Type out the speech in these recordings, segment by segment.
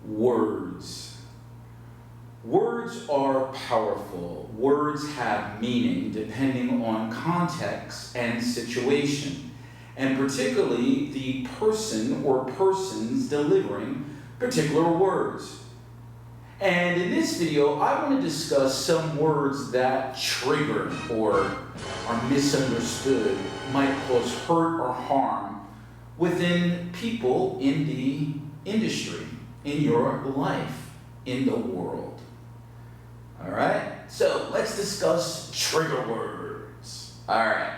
Words. Words are powerful. Words have meaning depending on context and situation, and particularly the person or persons delivering particular words. And in this video, I want to discuss some words that trigger or are misunderstood, might cause hurt or harm within people in the industry, in your life, in the world. All right, so let's discuss trigger words. All right,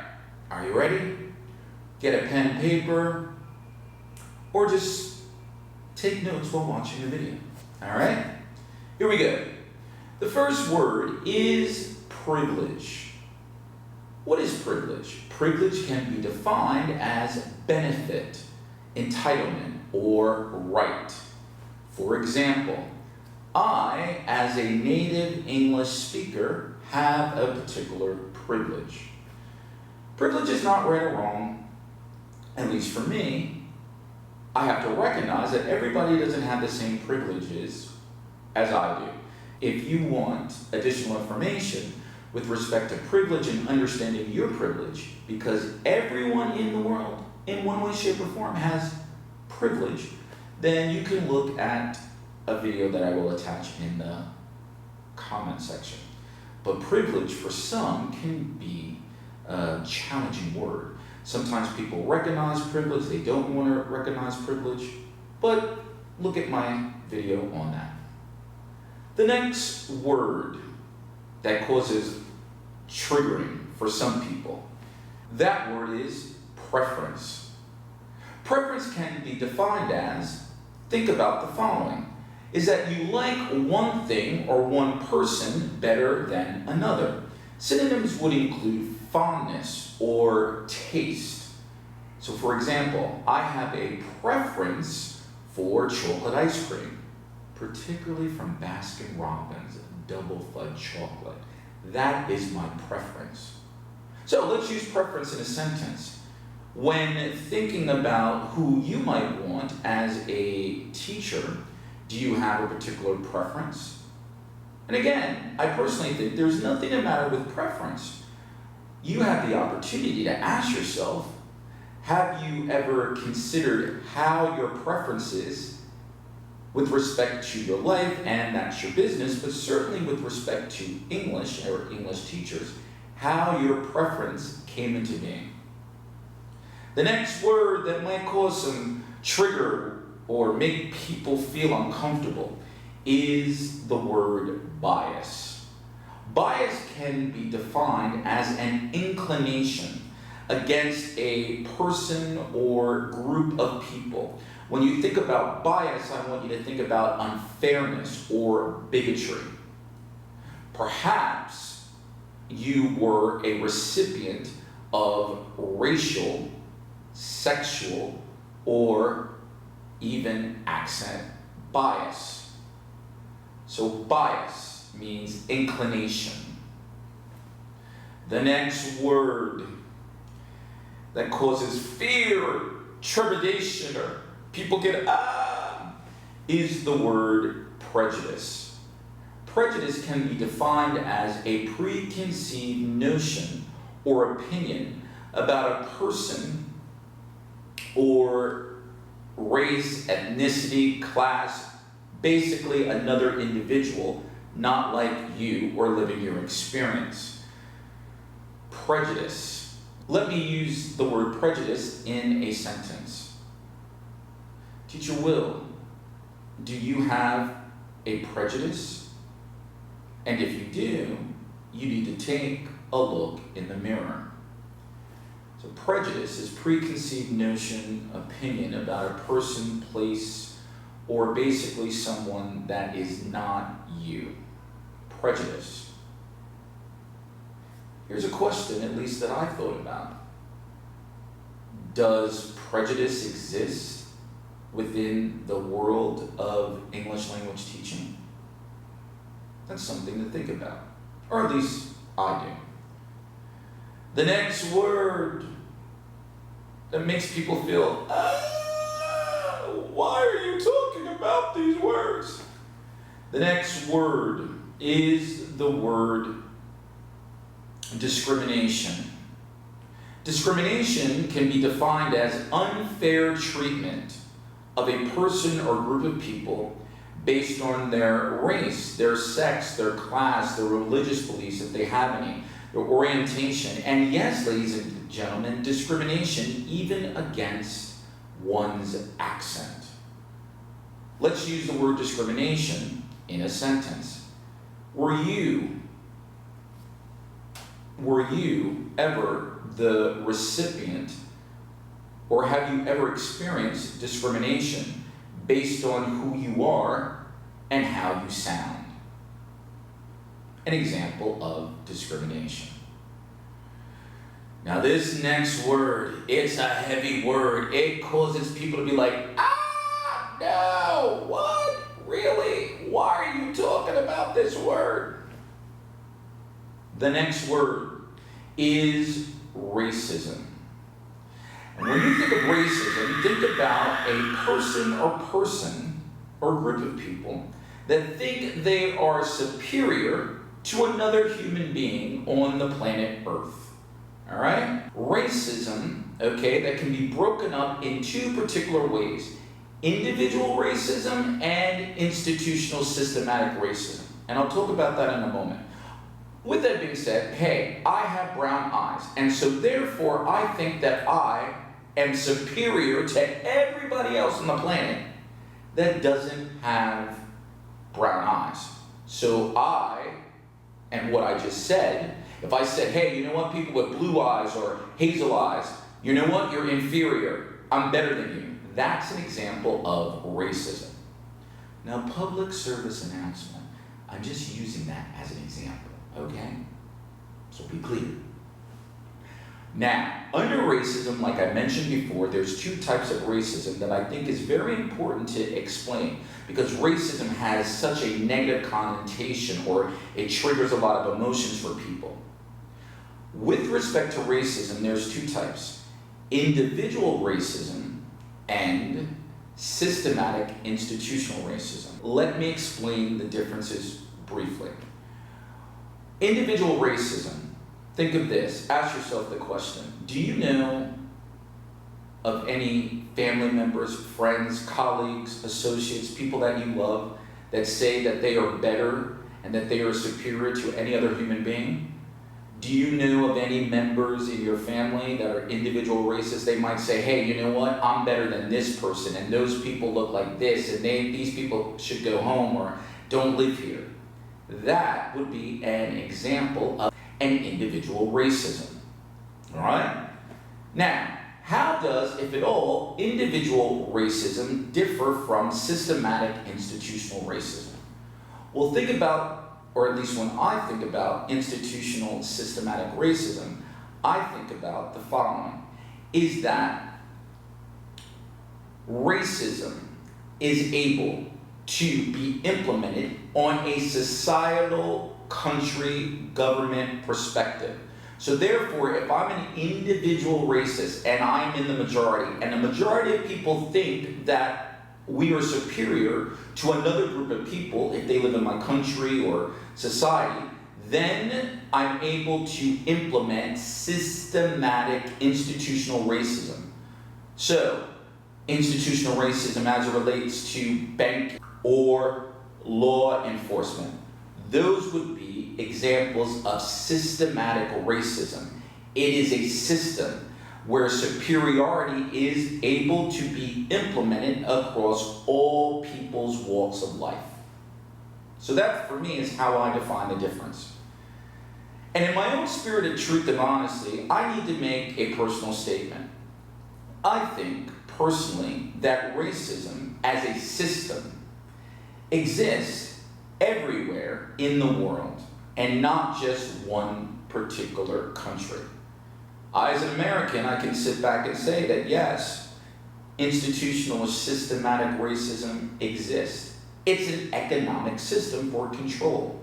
are you ready? Get a pen and paper, or just take notes while watching the video. All right, here we go. The first word is privilege. What is privilege? Privilege can be defined as benefit, entitlement, or right. For example, I, as a native English speaker, have a particular privilege. Privilege is not right or wrong, at least for me. I have to recognize that everybody doesn't have the same privileges as I do. If you want additional information with respect to privilege and understanding your privilege, because everyone in the world, in one way, shape, or form, has privilege, then you can look at a video that I will attach in the comment section. But privilege for some can be a challenging word. Sometimes people recognize privilege, they don't want to recognize privilege, but look at my video on that. The next word that causes triggering for some people, that word is preference. Preference can be defined as, think about the following, is that you like one thing or one person better than another. Synonyms would include fondness or taste. So for example, I have a preference for chocolate ice cream, particularly from Baskin-Robbins double fudge chocolate. That is my preference. So let's use preference in a sentence. When thinking about who you might want as a teacher, do you have a particular preference? And again, I personally think there's nothing the matter with preference. You have the opportunity to ask yourself, have you ever considered how your preferences with respect to your life, and that's your business, but certainly with respect to English or English teachers, how your preference came into being? The next word that might cause some trigger or make people feel uncomfortable is the word bias. Bias can be defined as an inclination against a person or group of people. When you think about bias, I want you to think about unfairness or bigotry. Perhaps you were a recipient of racial, sexual, or even accent bias. So bias means inclination. The next word that causes fear, trepidation, or people get is the word prejudice. Prejudice can be defined as a preconceived notion or opinion about a person or race, ethnicity, class, basically another individual, not like you or living your experience. Prejudice. Let me use the word prejudice in a sentence. Teacher Will, do you have a prejudice? And if you do, you need to take a look in the mirror. So prejudice is preconceived notion, opinion about a person, place, or basically someone that is not you. Prejudice. Here's a question, at least that I've thought about. Does prejudice exist within the world of English language teaching? That's something to think about, or at least I do. The next word that makes people feel, why are you talking about these words. The next word is the word discrimination. Discrimination can be defined as unfair treatment of a person or group of people based on their race, their sex, their class, their religious beliefs, if they have any, their orientation, and yes, ladies and gentlemen, discrimination even against one's accent. Let's use the word discrimination in a sentence. Were you ever the recipient, or have you ever experienced discrimination based on who you are and how you sound? An example of discrimination. Now this next word, it's a heavy word. It causes people to be like, no, what? Really? Why are you talking about this word? The next word is racism. And when you think of racism, think about a person or group of people that think they are superior to another human being on the planet Earth. All right? Racism, okay, that can be broken up in two particular ways: individual racism and institutional systematic racism. And I'll talk about that in a moment. With that being said, hey, I have brown eyes, and so therefore I think that I am superior to everybody else on the planet that doesn't have brown eyes. So and what I just said, if I said, hey, you know what, people with blue eyes or hazel eyes, you know what, you're inferior, I'm better than you. That's an example of racism. Now, public service announcement, I'm just using that as an example, okay? So be clear. Now, under racism, like I mentioned before, there's two types of racism that I think is very important to explain, because racism has such a negative connotation, or it triggers a lot of emotions for people. With respect to racism, there's two types: individual racism and systematic institutional racism. Let me explain the differences briefly. Individual racism. Think of this. Ask yourself the question: do you know of any family members, friends, colleagues, associates, people that you love that say that they are better and that they are superior to any other human being? Do you know of any members in your family that are individual racists? They might say, hey, you know what? I'm better than this person, and those people look like this, and these people should go home or don't live here. That would be an example of an individual racism. All right? Now, how does, if at all, individual racism differ from systematic institutional racism? Well, think about, or at least when I think about institutional systematic racism, I think about the following: is that racism is able to be implemented on a societal, country, government perspective. So therefore, if I'm an individual racist and I'm in the majority, and the majority of people think that we are superior to another group of people if they live in my country or society, then I'm able to implement systematic institutional racism. So, institutional racism as it relates to bank or law enforcement. Those would be examples of systematic racism. It is a system where superiority is able to be implemented across all people's walks of life. So that, for me, is how I define the difference. And in my own spirit of truth and honesty, I need to make a personal statement. I think, personally, that racism as a system exists everywhere in the world, and not just one particular country. As an American, I can sit back and say that yes, institutional systematic racism exists. It's an economic system for control.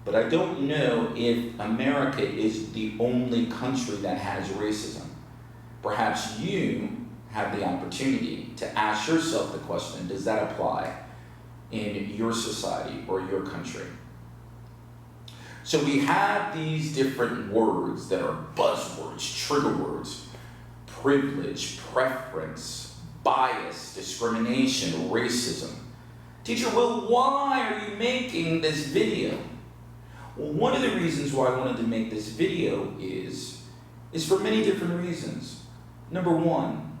But I don't know if America is the only country that has racism. Perhaps you have the opportunity to ask yourself the question, does that apply in your society or your country? So we have these different words that are buzzwords, trigger words: privilege, preference, bias, discrimination, racism. Teacher Will, why are you making this video? Well, one of the reasons why I wanted to make this video is for many different reasons. Number one,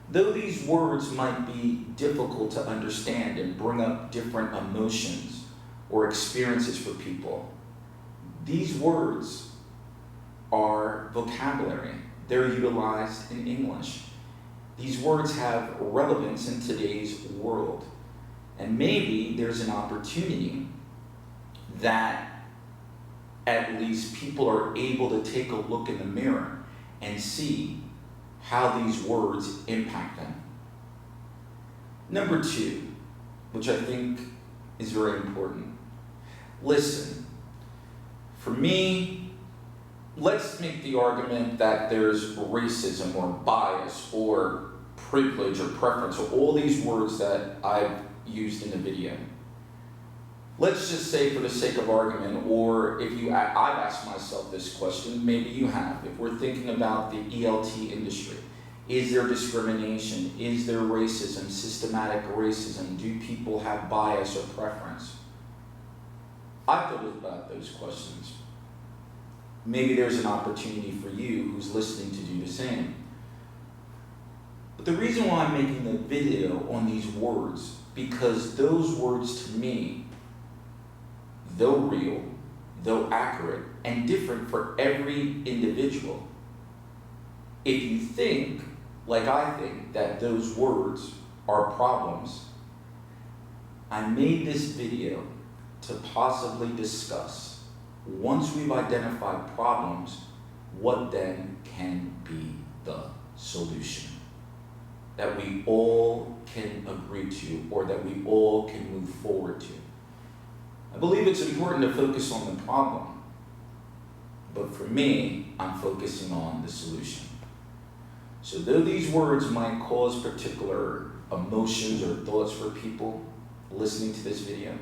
though these words might be difficult to understand and bring up different emotions or experiences for people, these words are vocabulary. They're utilized in English. These words have relevance in today's world. And maybe there's an opportunity that at least people are able to take a look in the mirror and see how these words impact them. Number two, which I think is very important. Listen, for me, let's make the argument that there's racism or bias or privilege or preference or all these words that I've used in the video. Let's just say, for the sake of argument, or if you, I've asked myself this question, maybe you have. If we're thinking about the ELT industry, is there discrimination? Is there racism, systematic racism? Do people have bias or preference? I've thought about those questions. Maybe there's an opportunity for you who's listening to do the same. But the reason why I'm making the video on these words, because those words to me, though real, though accurate, and different for every individual, if you think, like I think, that those words are problems, I made this video to possibly discuss, once we've identified problems, what then can be the solution that we all can agree to, or that we all can move forward to. I believe it's important to focus on the problem, but for me, I'm focusing on the solution. So though these words might cause particular emotions or thoughts for people listening to this video,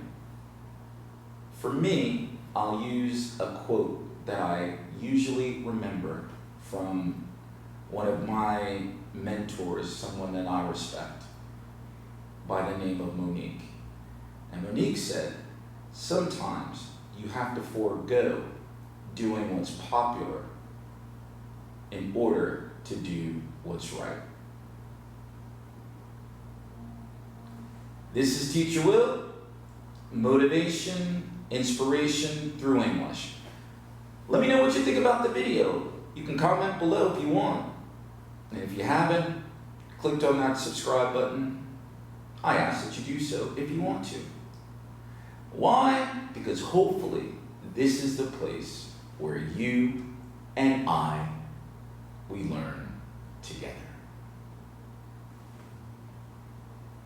for me, I'll use a quote that I usually remember from one of my mentors, someone that I respect, by the name of Monique. And Monique said, sometimes you have to forego doing what's popular in order to do what's right. This is Teacher Will, motivation, inspiration through English. Let me know what you think about the video. You can comment below if you want. And if you haven't clicked on that subscribe button, I ask that you do so if you want to. Why? Because hopefully this is the place where you and I, we learn together.